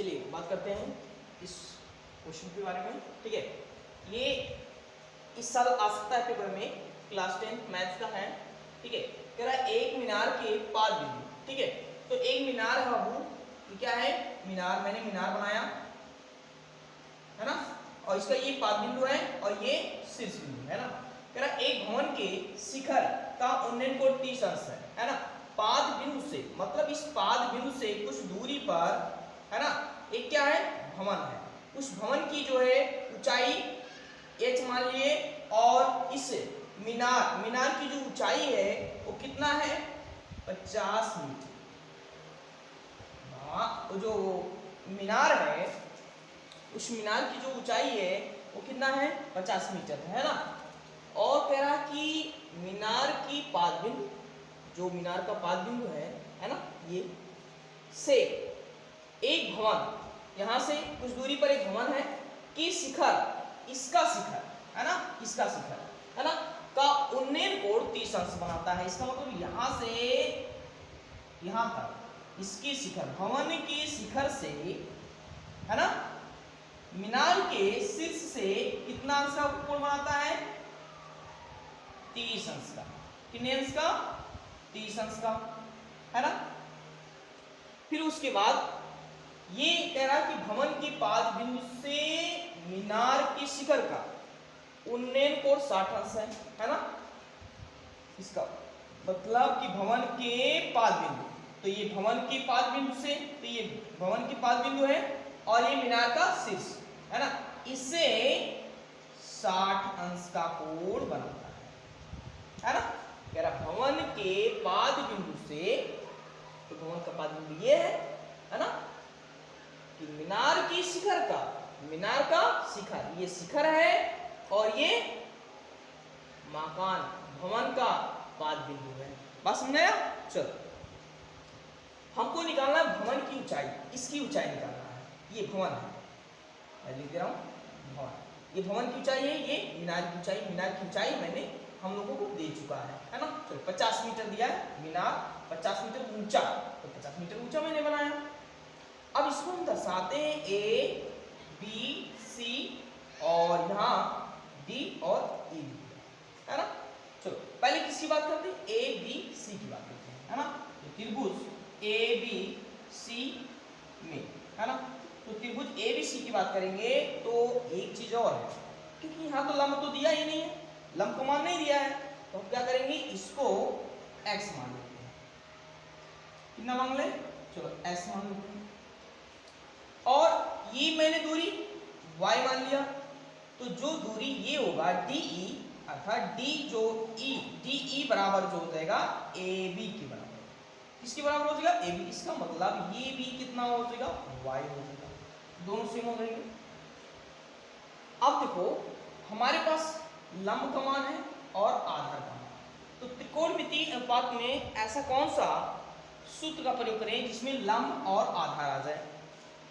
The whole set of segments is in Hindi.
चलिए बात करते हैं इस क्वेश्चन के बारे में। ठीक है, ये इस साल आ सकता है पेपर में, क्लास 10 मैथ्स का है। ठीक है, कह रहा है एक मीनार के पाद बिंदु। ठीक है, तो एक मीनार है बाबू, ये क्या है मीनार, मैंने मीनार बनाया है ना, और इसका ये पाद बिंदु है और ये शीर्ष बिंदु है ना। कह रहा एक भवन के शिखर का उन्नयन कोण 30 अंश है ना। पाद बिंदु से मतलब इस पाद बिंदु से कुछ दूरी पर है ना, एक क्या है भवन है, उस भवन की जो है ऊंचाई h मान लिए, और इस मीनार की जो ऊंचाई है वो कितना है 50 मीटर। हाँ, जो मीनार है उस मीनार की जो ऊंचाई है वो कितना है 50 मीटर है ना। और कह रहा कि मीनार की पाद बिंदु, जो मीनार का पाद बिंदु है ना, ये से एक भवन, यहां से कुछ दूरी पर एक भवन है कि शिखर, इसका शिखर है ना, इसका शिखर है ना का उन्नयन कोण 30 अंश बनाता है। इसका मतलब यहां से यहां तक इसकी शिखर, भवन के शिखर से है ना, मीनार के शीर्ष से कितना अंश का कोण बनाता है 30 अंश का। कितने अंश का 30 अंश का है ना। फिर उसके बाद ये कह रहा कि भवन के पाद बिंदु से मीनार के शिखर का उन्नयन कोण 60 अंश है ना। इसका मतलब कि भवन के पाद बिंदु, तो ये भवन के पाद बिंदु से, तो ये भवन के पाद बिंदु है और ये मीनार का शीर्ष है ना, इससे 60 अंश का कोण बनाता है ना। कह रहा भवन के पाद बिंदु से, तो भवन का पाद बिंदु ये है ना, कि मीनार की शिखर का, मीनार का शिखर, ये शिखर है और ये मकान भवन का पाद बिंदु है। बात समझाया। चलो हमको निकालना है भवन की ऊंचाई, इसकी ऊंचाई निकालना है। ये भवन है, मैं लिख दे रहा हूं भवन, ये भवन की ऊंचाई है, ये मीनार की ऊंचाई, मीनार की ऊंचाई मैंने हम लोगों को दे चुका है ना। चलो 50 मीटर दिया है मीनार, 50 मीटर ऊंचा, तो 50 मीटर ऊंचा मैंने बनाया। अब इसको हम दर्शाते हैं ए बी सी और यहाँ डी और ई है ना। चलो पहले किसकी बात करते हैं, ए बी सी की बात करते हैं है ना। तो त्रिभुज ए बी सी में है ना, तो त्रिभुज ए बी सी की बात करेंगे तो एक चीज और है, क्योंकि यहाँ तो लंब तो दिया ही नहीं है, लंब को मान नहीं दिया है, तो हम क्या करेंगे इसको x मान लेते हैं। कितना मान ले, चलो s मान लेते हैं, और ये मैंने दूरी y मान लिया, तो जो दूरी ये होगा DE, अर्थात DE बराबर जो हो जाएगा AB के बराबर। किसके बराबर हो जाएगा AB, इसका मतलब ये भी कितना हो जाएगा y हो जाएगा, दोनों सेम हो जाएंगे। अब देखो हमारे पास लंब का मान है और आधार का मान, तो त्रिकोणमितीय अनुपात में ऐसा कौन सा सूत्र का प्रयोग करें जिसमें लंब और आधार आ जाए।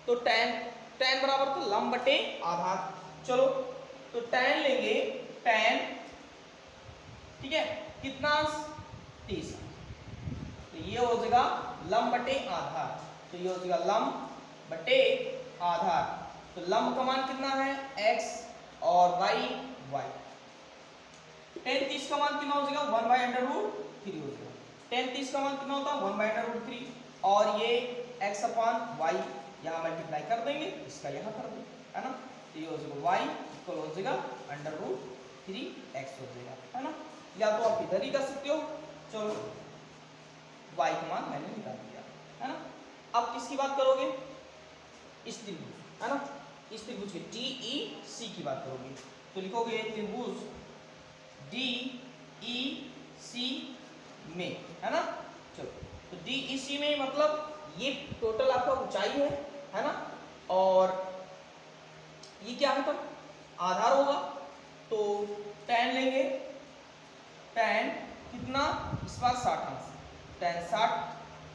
तो tan बराबर तो लंब बटे आधार। चलो तो tan लेंगे, tan ठीक है कितना अंश 30, तो ये हो जाएगा लंब बटे आधार, तो ये हो जाएगा लंब बटे आधार। तो लंब का मान कितना है x और y y। tan 30 का मान कितना हो जाएगा 1/√3 हो जाएगा। tan 30 का मान कितना होता है 1/√3, और ये x अपान y यहाँ मल्टीप्लाई कर देंगे, इसका यहाँ कर देंगे है ना, तो ये हो जाएगा y इक्वल हो जाएगा √3x हो जाएगा है ना। या तो आप इधर ही कर सकते हो। चलो y का मान मैंने निकाल दिया है ना। अब किसकी बात करोगे, इस त्रिभुज है ना, इस त्रिभुज के DEC की बात करोगे, तो लिखोगे त्रिभुज DEC में है ना। चलो तो DEC में मतलब ये टोटल आपका ऊंचाई है ना, और ये क्या है पर आधार होगा, तो tan लेंगे, tan कितना इस बार 60 अंश, tan 60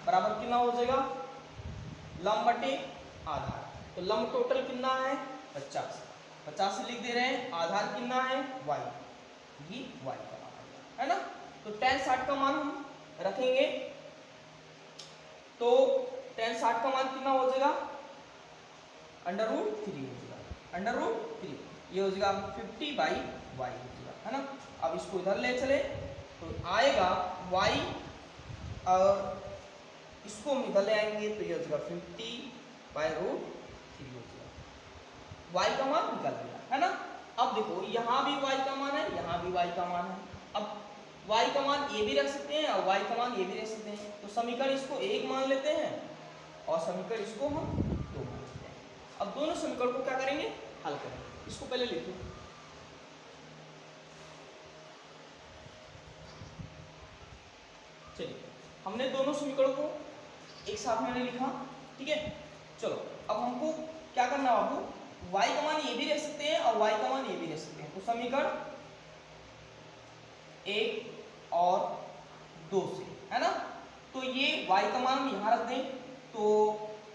बराबर कितना हो जाएगा लंब बटे आधार। तो लंब टोटल कितना है 50, 50 से लिख दे रहे हैं, आधार कितना है y, ये y का मान है ना। तो tan 60 का मान हम रखेंगे, तो tan 60 का मान कितना हो जाएगा √3 हो जाएगा, √3 ये हो जाएगा 50/y हो जाएगा, है ना। अब इसको इधर ले चले तो आएगा y, और इसको हम इधर ले आएंगे तो ये हो जाएगा 50/√3 हो जाएगा, y का मान निकल गया, है ना। अब देखो यहाँ भी y का मान है, यहाँ भी y का मान है। अब y का मान ये भी रख सकते हैं और y का मान ये भी रख सकते हैं, तो समीकरण इसको 1 मान लेते हैं और समीकरण इसको हम 2 मान लेते हैं। अब दोनों समीकरण को क्या करेंगे, हल करेंगे। इसको पहले लिखो, चलिए हमने दोनों समीकरणों को एक साथ मैंने लिखा, ठीक है। चलो अब हमको क्या करना है बाबू, y का मान ये भी रख सकते हैं और y का मान ये भी रख सकते हैं, तो समीकरण 1 और 2 से, है ना। तो ये y का मान हम यहाँ रख दें तो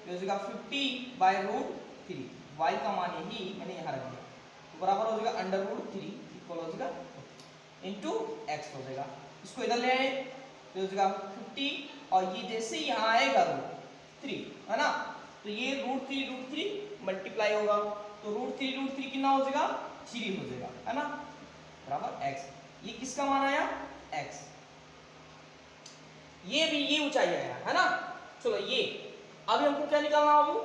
ये हो जाएगा 50/√3, y का मान यही मैंने यहाँ रख दिया, तो बराबर हो जाएगा √3 इक्वल हो जाएगा इंटू x हो जाएगा। इसको इधर ले आए तो हो जाएगा 50, और ये जैसे यहाँ आएगा √3, है ना, तो ये √3 मल्टीप्लाई होगा, तो √3 कितना हो जाएगा, 3 हो जाएगा, है ना, बराबर x। ये किसका मान आया, x। ये भी ये ऊंचाई आया, है ना। चलो ये अभी हमको क्या निकालना है बाबू,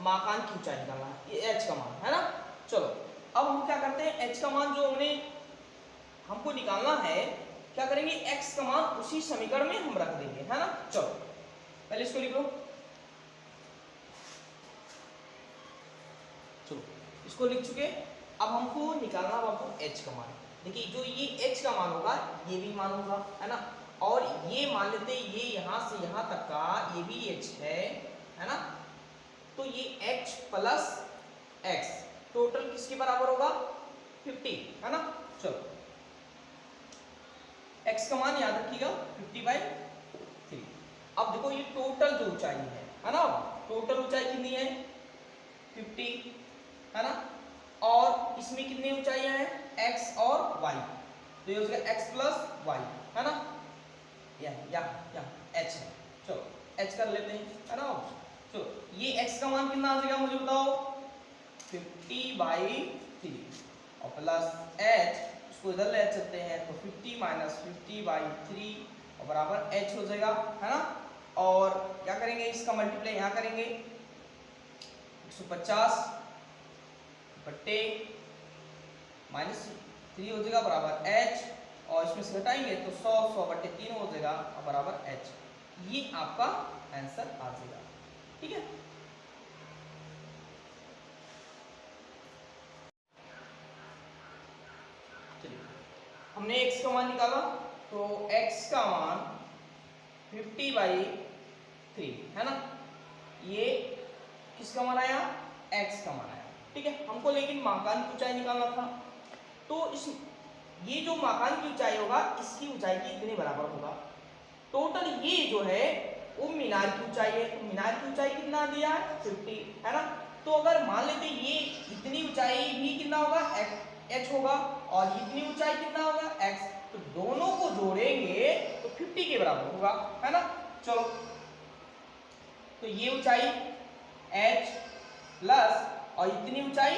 मकान की ऊंचाई निकालना है, ये h का मान, है ना। चलो अब हम क्या करते हैं, h का मान जो हमको निकालना है, क्या करेंगे, x का मान उसी समीकरण में हम रख देंगे, है ना। चलो पहले इसको लिख लो, चलो इसको लिख चुके। अब हमको निकालना बाबू h का मान। देखिए जो ये h का मान होगा ये भी मान होगा, है ना, और ये मान लेते ये यहाँ से यहाँ तक का ये भी h है ना, तो ये h प्लस x टोटल किसके बराबर होगा, 50, है ना। चलो x का मान याद रखिएगा 50/3। अब देखो ये टोटल जो ऊंचाई है ना, टोटल ऊंचाई कितनी है, 50, है ना, और इसमें कितनी ऊंचाइयां हैं, x और y, तो ये हो जाएगा x प्लस y, है ना, या h है। चलो h कर लेते हैं, है ना। चलो ये x का मान कितना आ जाएगा मुझे बताओ, 50/3 और प्लस h, इसको इधर ले चलते हैं तो 50 माइनस 50/3 और बराबर h हो जाएगा, है ना। और क्या करेंगे, इसका मल्टीप्लाई यहाँ करेंगे, 150 बट्टे माइनस 3 हो जाएगा बराबर h, और इसमें से घटाएंगे तो 100 बट्टे 3 हो जाएगा और बराबर h। ये आपका आंसर आ जाएगा, ठीक है। हमने x का मान निकाला, तो x का मान 50/3, है ना, ये किसका मान आया, x का मान आया, ठीक है। हमको लेकिन मकान की ऊंचाई निकालना था, तो इस ये जो मकान की ऊंचाई होगा इसकी ऊंचाई की इतने बराबर होगा। टोटल ये जो है वो मीनार की ऊंचाई है, तो मीनार की ऊंचाई कितना दिया है, 50, है ना। तो अगर मान लेते ये इतनी ऊंचाई भी कितना होगा, h होगा, और इतनी ऊंचाई कितना होगा, x, तो दोनों को जोड़ेंगे तो 50 के बराबर होगा, है ना। चलो तो ये ऊंचाई h प्लस और इतनी ऊंचाई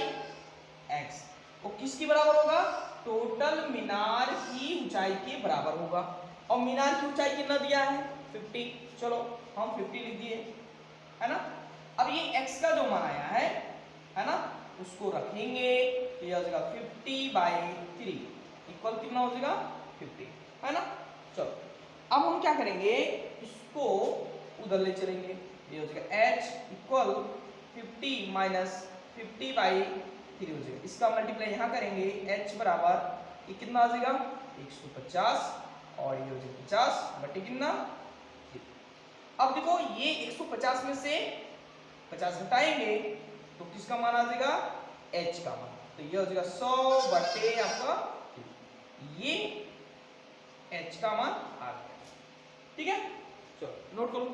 x, वो किसके बराबर होगा, टोटल मीनार की ऊंचाई के बराबर होगा। और मीनार की ऊंचाई कितना दिया है, 50, चलो हम 50 लिख दिए, है ना। अब ये x का जो मान आया है ना, उसको रखेंगे तो यह हो जाएगा 50/3 इक्वल कितना हो जाएगा, 50, है ना। चलो अब हम क्या करेंगे, इसको उधर ले चलेंगे, ये हो जाएगा h इक्वल 50 माइनस 50/3 हो जाएगा। इसका मल्टीप्लाई यहाँ करेंगे, h बराबर ये कितना आ जाएगा, 150, और ये हो जाएगा 50 बटे कितना। अब देखो ये 150 में से 50 घटाएंगे तो किसका मान आ जाएगा, h का मान, तो ये हो जाएगा 100 बटे आपका, ये h का मान आ गया, ठीक है। चलो नोट करो।